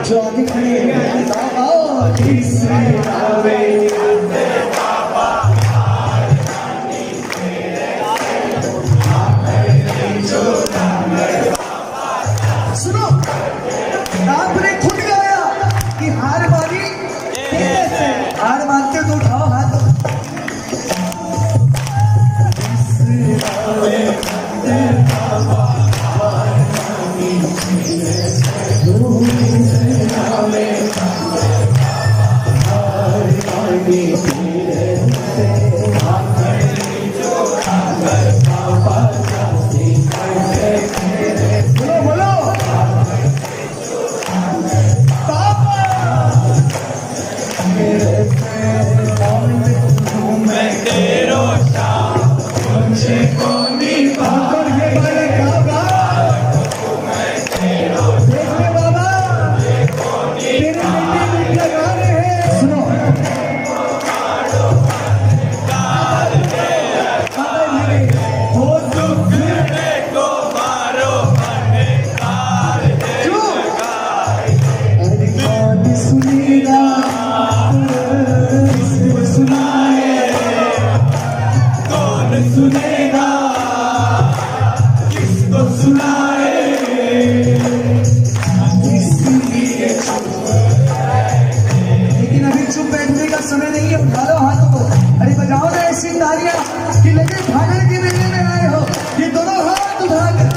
जो आगे खड़े हैं सुनो, आपने खुद गाया कि हार मानी, हार मानते तो उठाओ हाथ। सुनेगा किसको सुनाए, लेकिन अभी चुप बैठने का समय नहीं है। उठा लो हाथों को, अरे बजाओ ना ऐसी तालियां कि लगे भागड़ के मेले में आए हो। ये दोनों हाथ उठा कर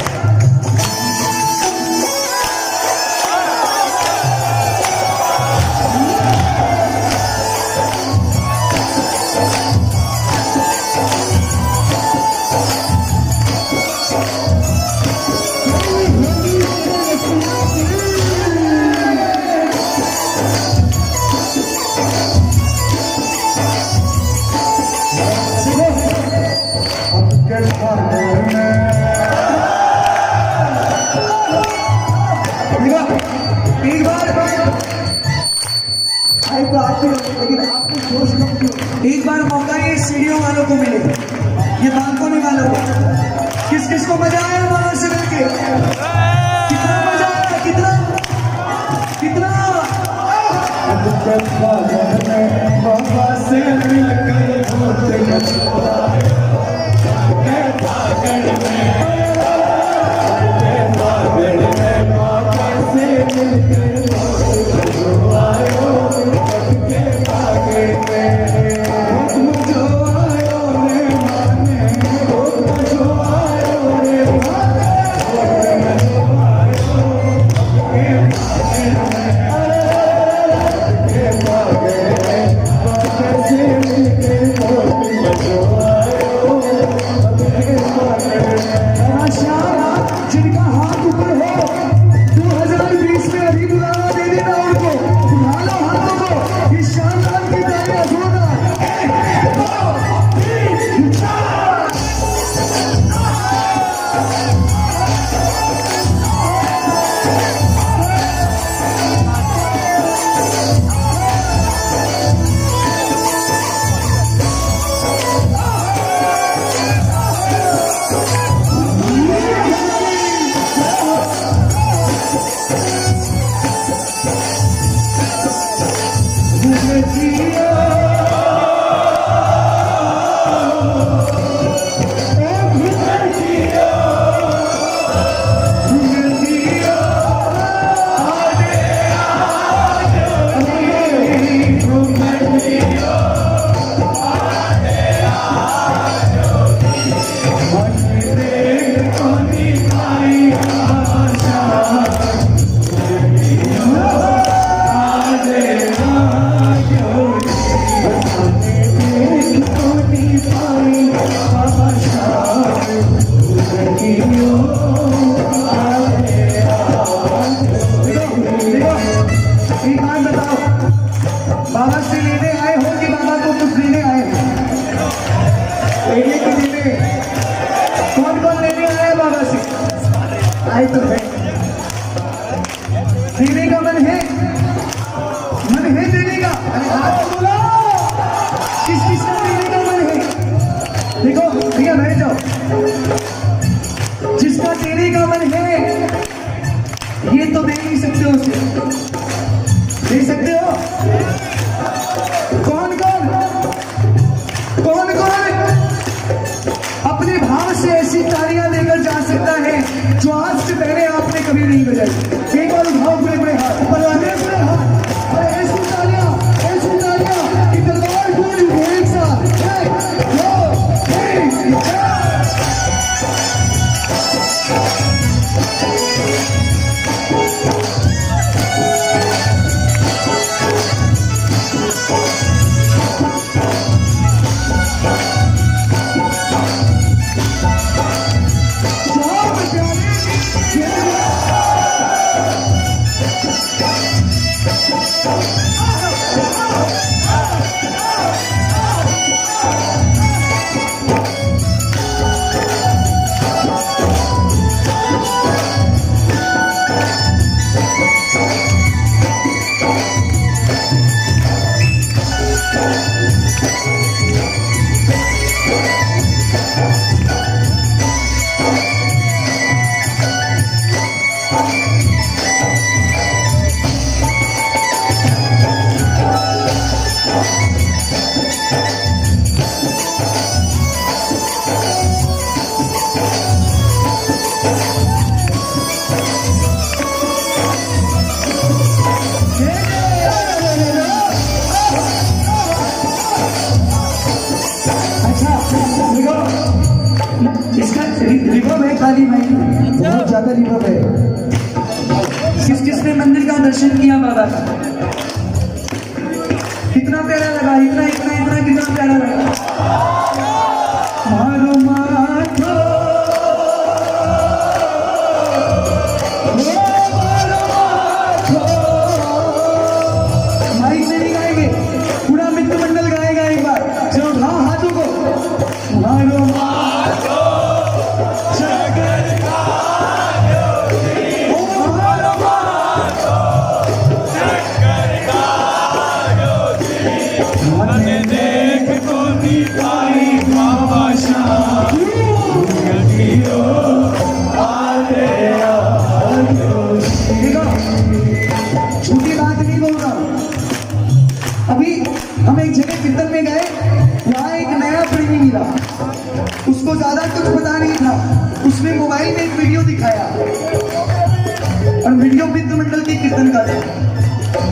एक बार मौका ये सीढ़ियों वालों को मिले, ये बालकोनी वालों को। किस किस को मजा आया वहां से मिलके? कितना मजा आया, कितना कितना बाबा से मिलकर तो है, देने का मन है देने का। अरे हाथ तो बोलो, किस किस का देने का मन है? देखो भैया बैठ जाओ, जिसका देने का मन है ये तो दे नहीं सकते हो, उसे दे सकते हो? कौन कौन कौन कौन अपने भाव से ऐसी तालियां देकर जा सकता है जो आज से पहले आपने कभी नहीं बजाई? एक बार उठाओ पूरे पूरे हाथ, बजाने पूरे हाथ, और ऐसी तालियां कि तलवार टूट उठे एक साथ। 1 2 3 4। रिवर्ब है खाली भाई, बहुत ज्यादा रिवर्ब है। किस किसने मंदिर का दर्शन किया बाबा का? कितना प्यारा लगा, इतना इतना इतना कितना प्यारा लगा। मारो मारो माइक से नहीं गाएंगे, पूरा मित्र मंडल गाएगा एक बार। चलो उठाओ हाथों को, मारो झूठी बात नहीं बोल रहा। अभी हम एक जगह कीर्तन में गए, वहाँ एक नया प्रेमी मिला, उसको ज्यादा कुछ पता नहीं था। उसने मोबाइल में एक वीडियो दिखाया और वीडियो मित्र मंडल के कीर्तन का था।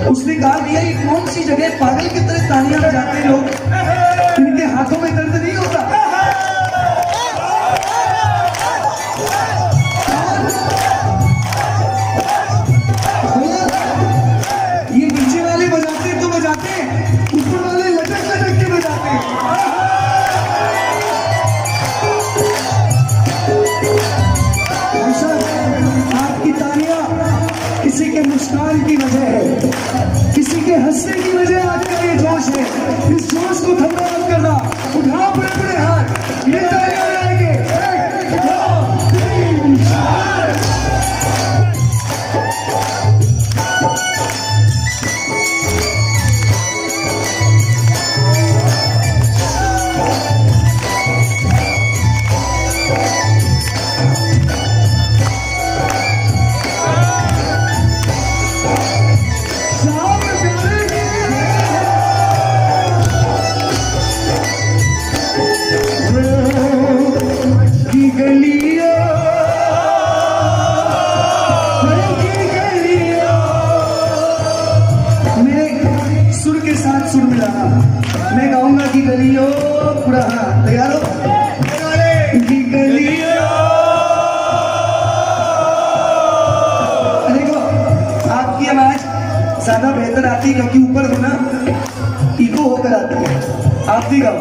उसने कहा भैया ये कौन सी जगह पागल की तरह तालियां बजाते हैं लोग, इनके हाथों में दर्द नहीं होता? ये नीचे वाले बजाते तो बजाते, ऊपर वाले लटक लटक के बजाते। ऐसा आपकी तालियां किसी के मुस्कान की वजह है, किसी के हंसने की वजह आपका ये जोश है। इस जोश को ठंडा मत करना, उठाओ बड़े बड़े हाथ, ये तालियां आएंगे। 1 2 3 4। सुर के साथ सुर मिलाना, मैं गाऊंगा कि गलियों पूरा। हाँ तैयार हो? कि गलियों। देखो आपकी आवाज ज्यादा बेहतर आती है क्योंकि ऊपर हो ना, इको होकर आती है। आप भी गाओ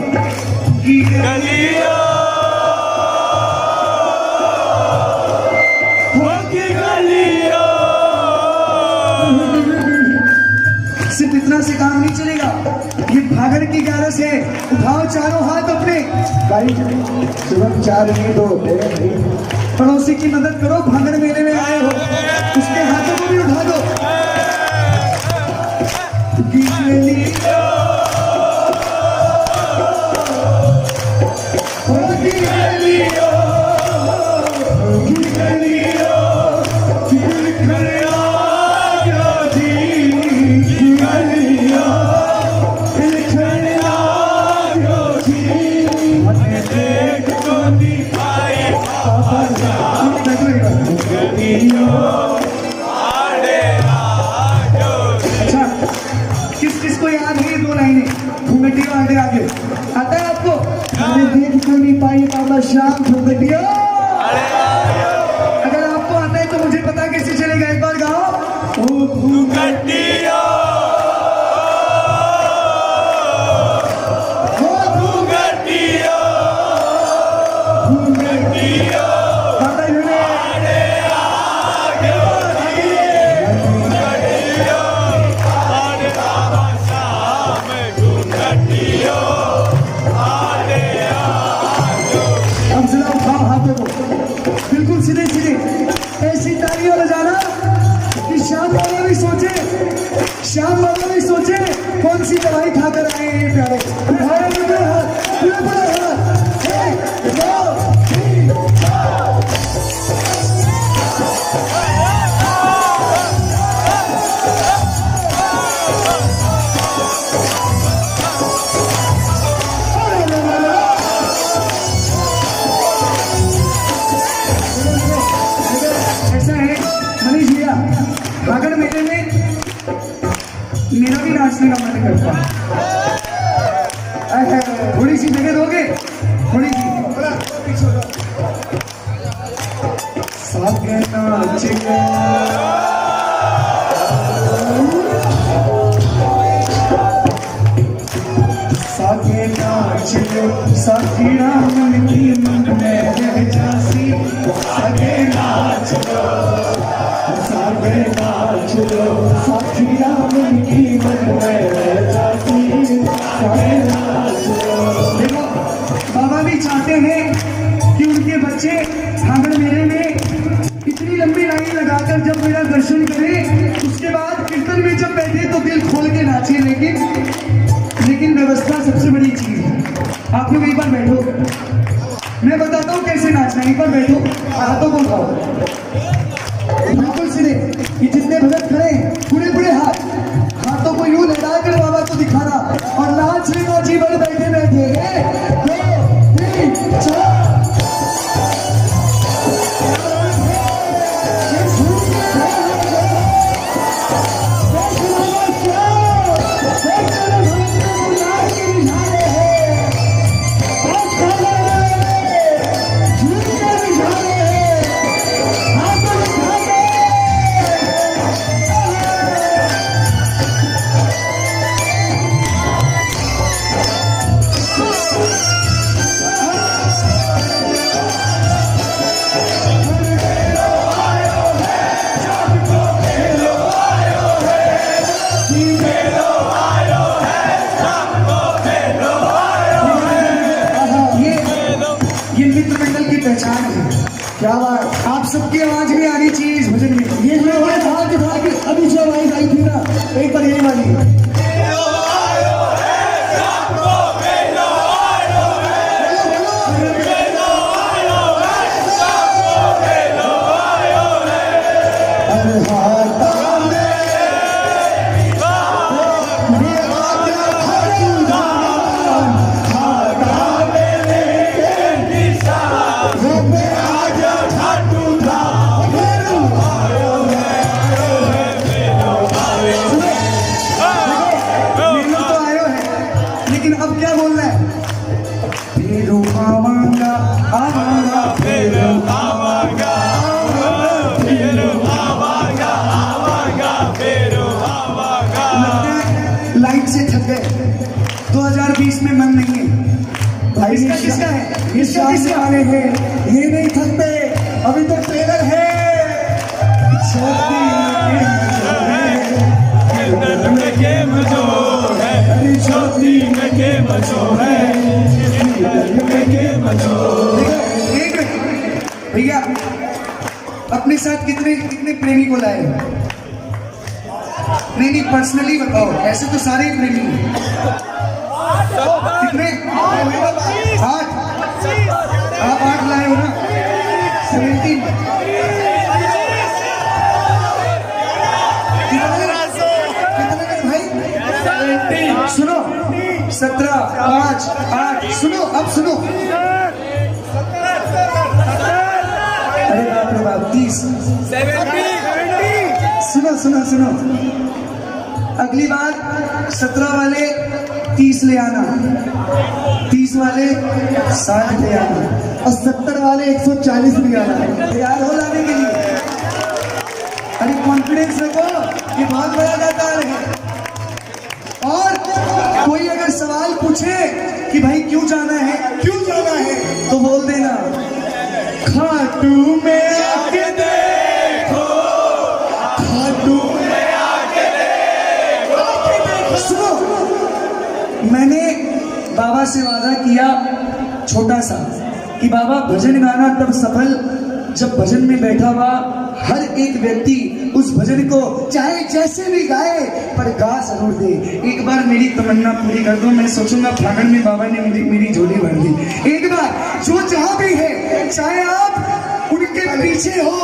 कि गलियों सिर्फ इतना से काम नहीं चलेगा, ये भागर की ग्यारस है। उठाओ चारों हाथ अपने भाई, सुबह 4 नहीं 2 होते हैं भाई। पड़ोसी की मदद करो, भांगड़ मेले में आए हो, उसके हाथों को भी उठा दो। अच्छा, किस किस को याद है ये दो लाइनें? घूंघटी वाले आगे आता है आपको? अरे देख क्यों नहीं पाई बाबा श्याम घूंघटिया। अगर आपको आता है तो मुझे पता कैसे चलेगा, एक बार गाओ। ओ घूंघटिया बिल्कुल सीधे सीधे ऐसी तालियां बजाना कि श्याम बाबा भी सोचे, श्याम बाबा भी सोचे कौन सी दवाई खाकर आए हैं प्यारे। उठाओ पूरे हाथ, पूरे हाथ, 1 2 3 भागड़ मेले में मेरा भी नाचने का मन करता है। थोड़ी सी जगह दोगे, थोड़ी सी सागे नाच सागे नाच साखिया मन की मन में रह जासी। सागे नाच सागे नाच साखिया मन की मन में रह जासी। सागे नाच। देखो बाबा भी चाहते हैं कि उनके बच्चे भांगड़ मेले में इतनी लंबी लाइन लगाकर जब मेरा दर्शन करें, उसके बाद कीर्तन में जब बैठे तो दिल खोल के नाचे। लेकिन व्यवस्था सबसे बड़ी चीज है। आप लोग एक बार बैठो, मैं बताता हूँ कैसे नाचना। एक बार बैठो, हाथों को उठाओ बिल्कुल सीधे। ये जितने भगत खड़े पूरे पूरे हाथों को यूं लड़ा कर बाबा को दिखाना और नाच लेना जीवन बैठे बैठे। 1 2 3 4 पहचान है। क्या बात, आप सबकी आवाज में आनी चाहिए इस भजन में। ये जो अभी जो आवाज आई थी ना, एक बार यही वाली लाइन से थक गए। 2020 में मन नहीं है भाई। इसका किसका है? इसका किसका आने हैं? ये नहीं थकते, अभी तो ट्रेलर है। भैया अपने साथ कितने कितने प्रेमी को लाए? नहीं, पर्सनली बताओ, ऐसे तो सारे ही प्रेमी हैं। कितने? 8। आप 8 लाए हो ना? 17। कितने भाई? सुनो, 17, 5, 8। सुनो, अब सुनो। अरे बाप रे बाप, 30। सुनो, अगली बार 17 वाले 30 ले आना, 30 वाले 60 ले आना, और 70 वाले 140 ले आना। तैयार हो लाने के लिए? अरे कॉन्फिडेंस रखो, ये बहुत बड़ा दाता है। और कोई अगर सवाल पूछे कि भाई क्यों जाना है, तो बोल देना खाटू में आके देखो, खाटू में आके देखो। सुनो, मैंने बाबा से वादा किया छोटा सा कि बाबा भजन गाना तब सफल जब भजन में बैठा हुआ हर एक व्यक्ति उस भजन को चाहे जैसे भी गाए पर गा जरूर दे। एक बार मेरी तमन्ना पूरी कर दो, मैं सोचूंगा फागण में बाबा ने मेरी झोली भर दी। एक बार जो जहां भी है, चाहे आप उनके पीछे हो,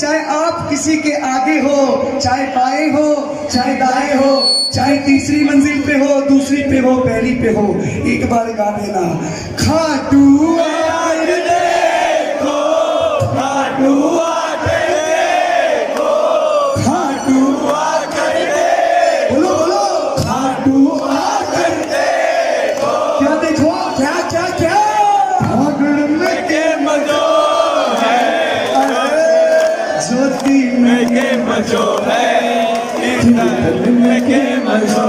चाहे आप किसी के आगे हो, चाहे बाएं हो, चाहे दाएं हो, चाहे तीसरी मंजिल पे हो, दूसरी पे हो, पहली पे हो, एक बार गा देना खाटू आके देखो, खाटू आके देखो, खाटू आके देखो। बोलो, खाटू आके देखो। क्या देखो? क्या? फागुन में के मजो है, ज्योति में के मजो है, में के मजो।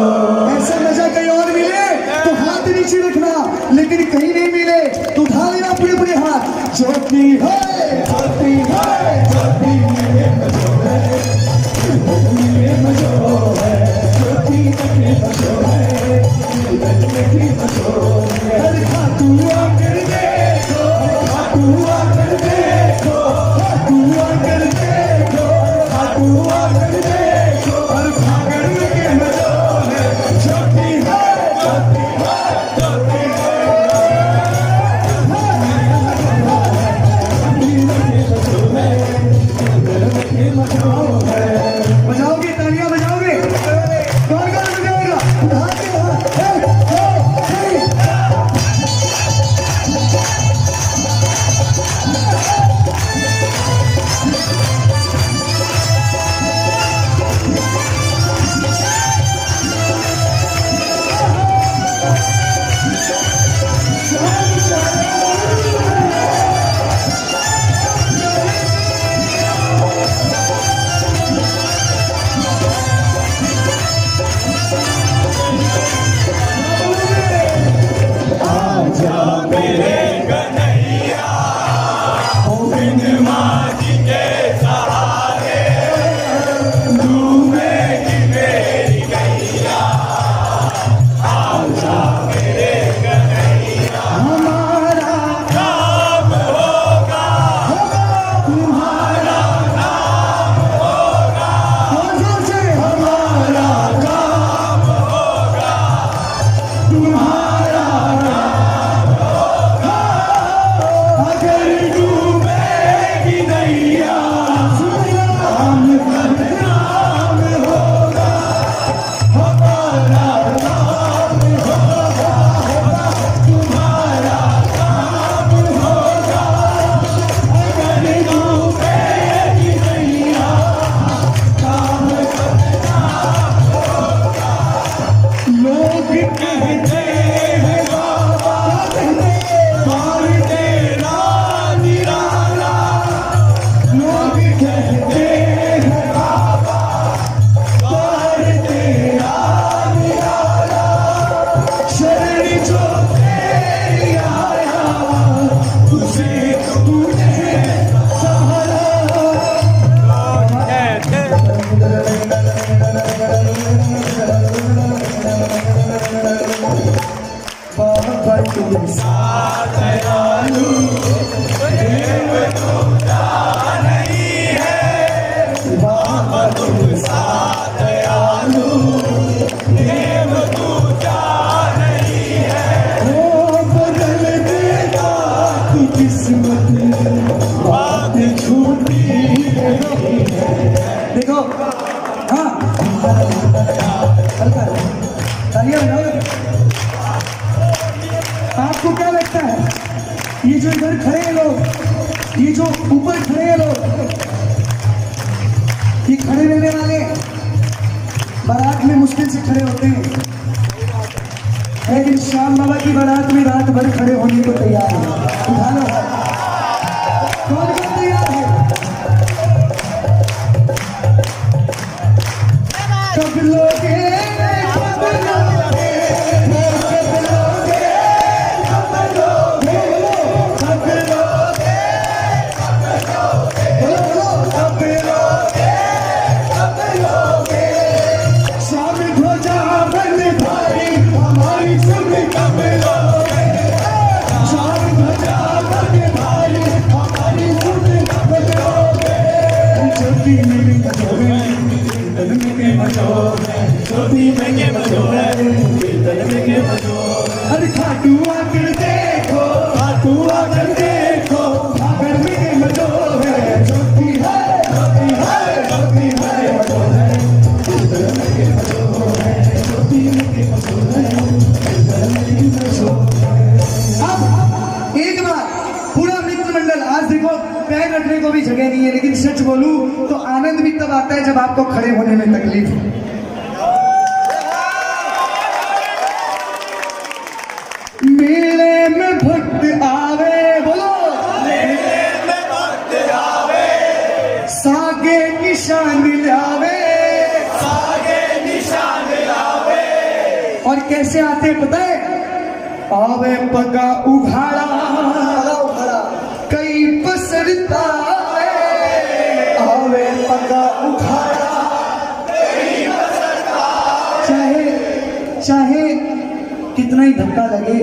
ऐसा मजा कहीं और मिले तो हाथ नीचे रखना, लेकिन कहीं नहीं मिले तो उठा लेना पूरे हाथ। ज्योति है, ज्योति है, ज्योति में के मजो है, ज्योति में के मजो है, ज्योति में के मजो है, ज्योति में के मजो है। अरे खाटू आकर देखो, खाटू आकर देखो, खाटू आकर देखो, खाटू आकर देखो। और फागण में के मजो है, ज्योति है, ज्योति है, ज्योति है। बजाओगे, तालियां बजाओगे? कौन बजाएगा? उठा के हाथ। साथ आलू देव को नहीं है। ये जो इधर खड़े हैं लोग, ये जो ऊपर खड़े हैं लोग, ये खड़े रहने वाले बारात में मुश्किल से खड़े होते हैं, लेकिन श्याम बाबा की बारात में रात भर खड़े होने को तैयार है। उठा लो, कौन कौन तैयार है? कब लोगे अरे खाटू आकर देखो, खाटू आकर देखो, आकर में मजो है, ज्योति है, ज्योति है, ज्योति है, मजो है, ज्योति में मजो है। अब एक बार पूरा मित्र मंडल, आज देखो पैर रखने को भी जगह नहीं है, लेकिन सच बोलूं तो आनंद भी तब आता है जब आपको खड़े होने में तकलीफ है। मेले में भक्त आवे, बोलो मेले में भक्त आवे, सागे निशान लावे, सागे निशान लावे। और कैसे आते पता है? आवे पगा उघाड़ा, कई पसरता है, आवे पगा उघाड़ा, कई पसरता। चाहे कितना ही धक्का लगे,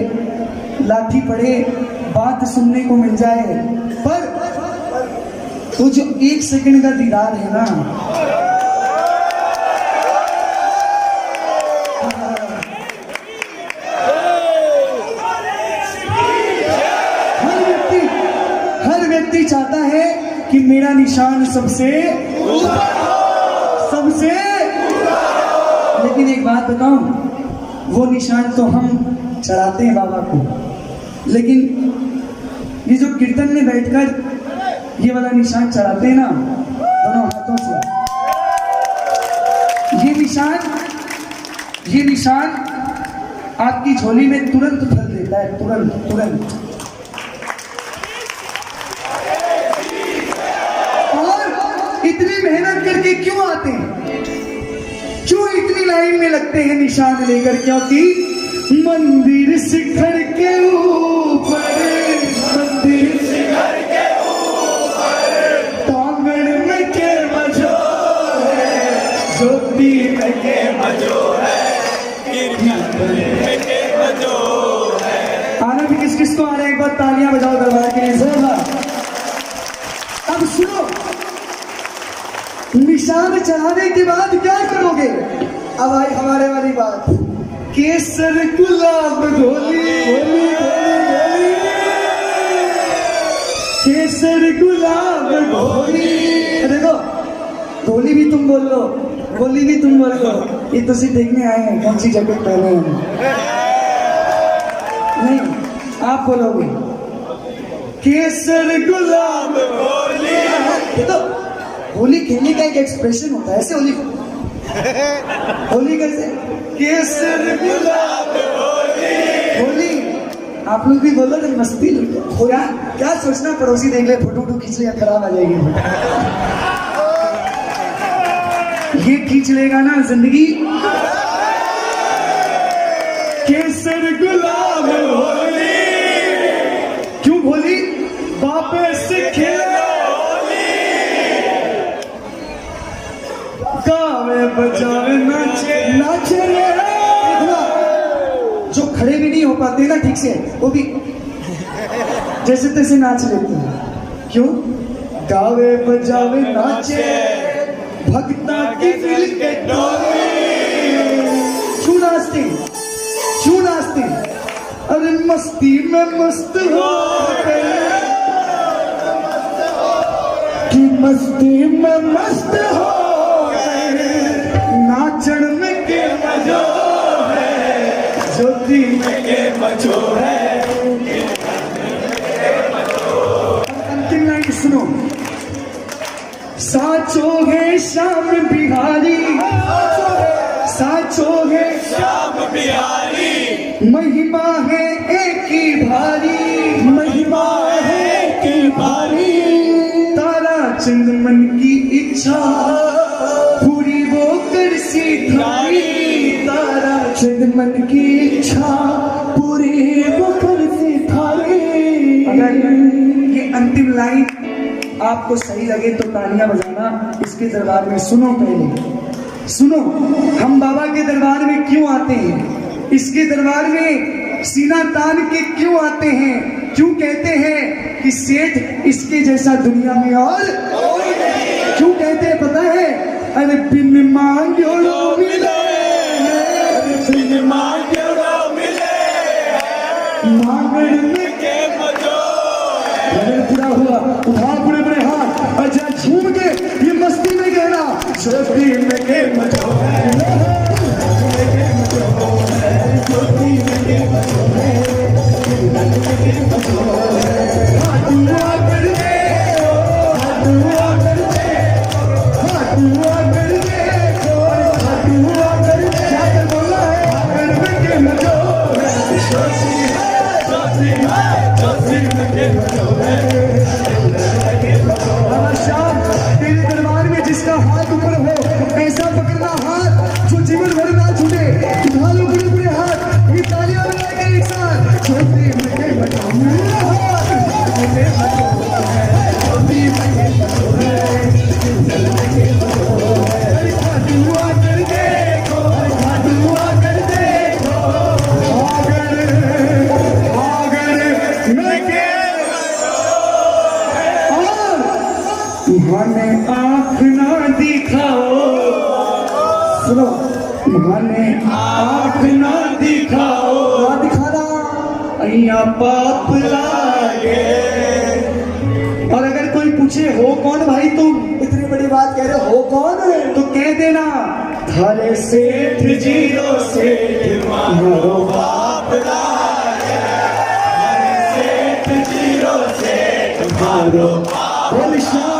लाठी पड़े, बात सुनने को मिल जाए, पर वो जो एक सेकंड का दीदार है ना, हर व्यक्ति चाहता है कि मेरा निशान सबसे ऊपर हो, सबसे ऊपर। लेकिन एक बात बताऊं, वो निशान तो हम चढ़ाते हैं बाबा को, लेकिन ये जो कीर्तन में बैठकर ये वाला निशान चढ़ाते हैं ना दोनों हाथों से, ये निशान आपकी झोली में तुरंत भर देता है, तुरंत तुरंत। और इतनी मेहनत करके क्यों आते हैं, क्यों इतनी लाइन में लगते हैं निशान लेकर? क्योंकि मंदिर शिखर के ऊपर, मंदिर शिखर के ऊपर, टांगण में के मजो है, ज्योति में के मजो है, कीर्तन में के मजो है। आना भी किस किस को आ रहा है? एक बार तालियां बजाओ दरबार के लिए जोरदार। अब सुनो, निशान चढ़ाने के बाद क्या करोगे? अब आई हमारे वाली बात, केसर गुलाब गोली, गोली गोली, केसर गुलाब गोली। देखो, गोली भी तुम बोल लो, गोली भी तुम बोल लो, ये तो सिर्फ देखने आए हैं कौन सी जैकेट पहने हैं। नहीं, आप बोलोगे केसर गुलाब गोली। ये तो होली खेलने का एक एक्सप्रेशन होता है, ऐसे होली होली कैसे? केसर गुलाब होली, होली। आप लोग भी बोलो तो मस्ती हो यार, क्या सोचना पड़ोसी देख ले, फोटो वोटो खींच ले, खराब आ जाएगी। ये खींच लेगा ना जिंदगी। केसर गुलाब होली, क्यों होली? बापे से खेलो, गावे बजावे नाचे, नाचे रे। जो खड़े भी नहीं हो पाते ना ठीक से, वो भी जैसे तैसे नाच लेते हैं। क्यों? गावे बजावे नाचे, भक्ता की दिल के डोले। क्यों नाचते? क्यों नाचते? अरे मस्ती में मस्त हो गए, कि मस्ती में मस्त हो गए, नाचन में के मजो है, ज्योति में के मजो है। सुनो। साचो है श्याम बिहारी, साचो है श्याम बिहारी, महिमा है एक ही भारी, महिमा है कि भारी, तारा चंद मन की इच्छा पूरी वो कर सी थारी, तारा चंद मन की इच्छा पूरी वो कर सी थारी। अगर ये अंतिम लाइन आपको सही लगे तो तालियां बजाना। इसके दरबार में सुनो, पहले सुनो, हम बाबा के दरबार में क्यों आते हैं, इसके दरबार में सीना तान के क्यों आते हैं, क्यों कहते हैं कि सेठ इसके जैसा दुनिया में और क्यों कहते हैं पता है? अरे बिन मांगो लो मिले, बिन मांगे ना मिले, मांगण में के मजो अगर पूरा हुआ उठा पूरे पूरे हाथ और जा झूम के ये मस्ती में कहना, छोटी में के मजो है, छोटी में के मजो है, हाथ दुआ कर दे, हाथ दुआ कर दे, हाथ दुआ कर दे, हाथ दुआ कर दे, क्या बोला है? हाथ में के मजो है, छोटी बाबा श्याम तेरे दरबार में जिसका हाथ ऊपर हो ऐसा पकड़ना हाथ जो जीवन भर ना छूटे। उठा लो पूरे पूरे हाथ, ये तालियां बजा के एक साथ, छोटी में दुआ कर देखो, दुआ कर देखो, तुम्हारे आँख ना दिखाओ, सुनो, तुम्हारे आँख ना दिखाओ, ना दिखाना अइया पाप लागे। और अगर कोई पूछे हो कौन भाई तुम, इतनी बड़ी बात कह रहे हो कौन, तो कह देना थाले सेठ जीरो सेठ मारो बाप लागे, सेठ जीरो सेठ मारो बोल श्याम